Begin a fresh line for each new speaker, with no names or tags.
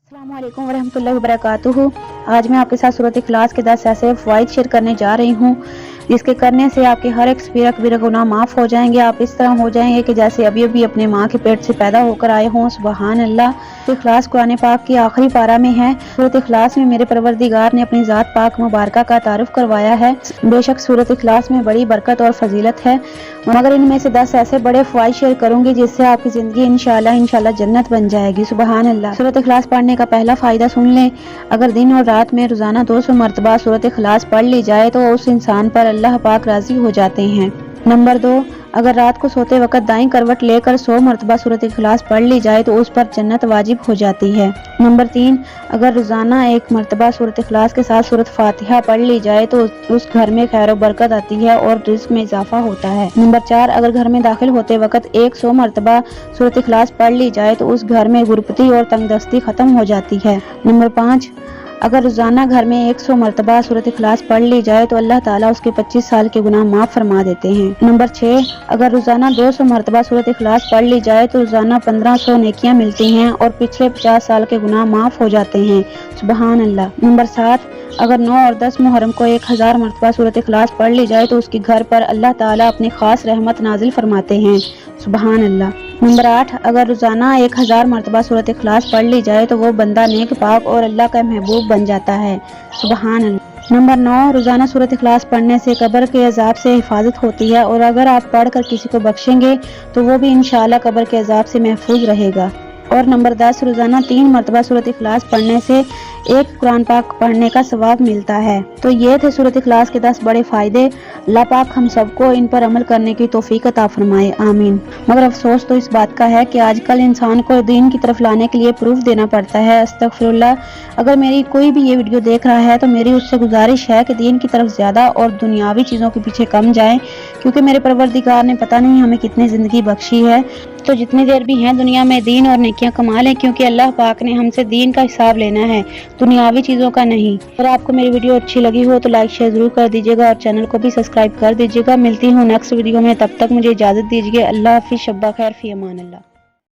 अस्सलाम वालेकुम वरहमतुल्लाहि वबरकातुहू। आज मैं आपके साथ सूरत इखलास के 10 ऐसे फ़वाइद शेयर करने जा रही हूँ जिसके करने से आपके हर एक सगीरा कबीरा गुनाह माफ़ हो जाएंगे। आप इस तरह हो जाएंगे कि जैसे अभी अभी अपने माँ के पेट से पैदा होकर आए हों। सुबहान अल्लाह। सूरत इखलास कुरान पाक की आखिरी पारा में है। सूरत इखलास में मेरे परवरदिगार ने अपनी ज़ात पाक मुबारका का तारुफ करवाया है। बेशक सूरत इखलास में बड़ी बरकत और फजीलत है, मगर इनमें से 10 ऐसे बड़े फ़वाइद शेयर करूंगी जिससे आपकी ज़िंदगी इंशाअल्लाह जन्नत बन जाएगी। सुबहान अल्लाह। सूरत इखलास पढ़ने का पहला फ़ायदा सुन लें। अगर दिन और रात में रोज़ाना 200 मरतबा सूरत इखलास पढ़ ली जाए तो उस इंसान पर अल्लाह पाक राज़ी हो जाते हैं। नंबर 2, अगर रात को सोते वक्त दाईं करवट लेकर 100 मरतबा सूरत इखलास पढ़ ली जाए तो उस पर जन्नत वाजिब हो जाती है। नंबर 3, अगर रोज़ाना 1 मरतबा सूरत इखलास के साथ सूरत फातिहा पढ़ ली जाए तो उस घर में खैर और बरकत आती है और रिज़्क़ में इजाफा होता है। नंबर 4, अगर घर में दाखिल होते वक्त 100 मरतबा सूरत इखलास पढ़ ली जाए तो उस घर में गुरबती और तंगदस्ती ख़त्म हो जाती है। नंबर 5, अगर रोज़ाना घर में 100 मरतबा सूरत इखलास पढ़ ली जाए तो अल्लाह ताला उसके 25 साल के गुनाह माफ़ फरमा देते हैं। नंबर 6, अगर रोज़ाना 200 मरतबा सूरत इखलास पढ़ ली जाए तो रोज़ाना 1500 नेकियां मिलती हैं और पिछले 50 साल के गुनाह माफ़ हो जाते हैं। सुबहान अल्लाह। नंबर 7, अगर 9 और 10 मुहर्रम को 1000 मरतबा सूरत इखलास पढ़ ली जाए तो उसके घर पर अल्लाह ताला अपनी ख़ास रहमत नाजिल फरमाते हैं। सुबहान अल्लाह। नंबर 8, अगर रोज़ाना 1000 मरतबा सूरत इखलास पढ़ ली जाए तो वो बंदा नेक पाक और अल्लाह का महबूब बन जाता है। सुबहान अल्लाह। नंबर 9, रोज़ाना सूरत इखलास पढ़ने से कब्र के अजाब से हिफाजत होती है और अगर आप पढ़कर किसी को बख्शेंगे तो वो भी इंशाअल्लाह कब्र के अजाब से महफूज रहेगा। और नंबर 10, रोज़ाना 3 मरतबा सूरत इखलास पढ़ने से एक कुरान पाक पढ़ने का सवाब मिलता है। तो ये थे सूरत इखलास के 10 बड़े फ़ायदे। अल्लाह पाक हम सबको इन पर अमल करने की तौफीक अता फरमाए, आमीन। मगर अफसोस तो इस बात का है कि आजकल इंसान को दीन की तरफ लाने के लिए प्रूफ देना पड़ता है। अस्तगफिरुल्लाह। अगर मेरी कोई भी ये वीडियो देख रहा है तो मेरी उससे गुजारिश है कि दीन की तरफ ज़्यादा और दुनियावी चीज़ों के पीछे कम जाएं, क्योंकि मेरे परवरदिगार ने पता नहीं हमें कितनी ज़िंदगी बख्शी है। तो जितनी देर भी हैं दुनिया में दीन और नेकियां कमा लें, क्योंकि अल्लाह पाक ने हमसे दीन का हिसाब लेना है, दुनियावी चीज़ों का नहीं। अगर आपको मेरी वीडियो अच्छी लगी हो तो लाइक शेयर ज़रूर कर दीजिएगा और चैनल को भी सब्सक्राइब कर दीजिएगा। मिलती हूँ नेक्स्ट वीडियो में, तब तक मुझे इजाज़त दीजिए। अल्लाह हाफ़िज़। शब्बा खैर, फ़ी अमान अल्लाह।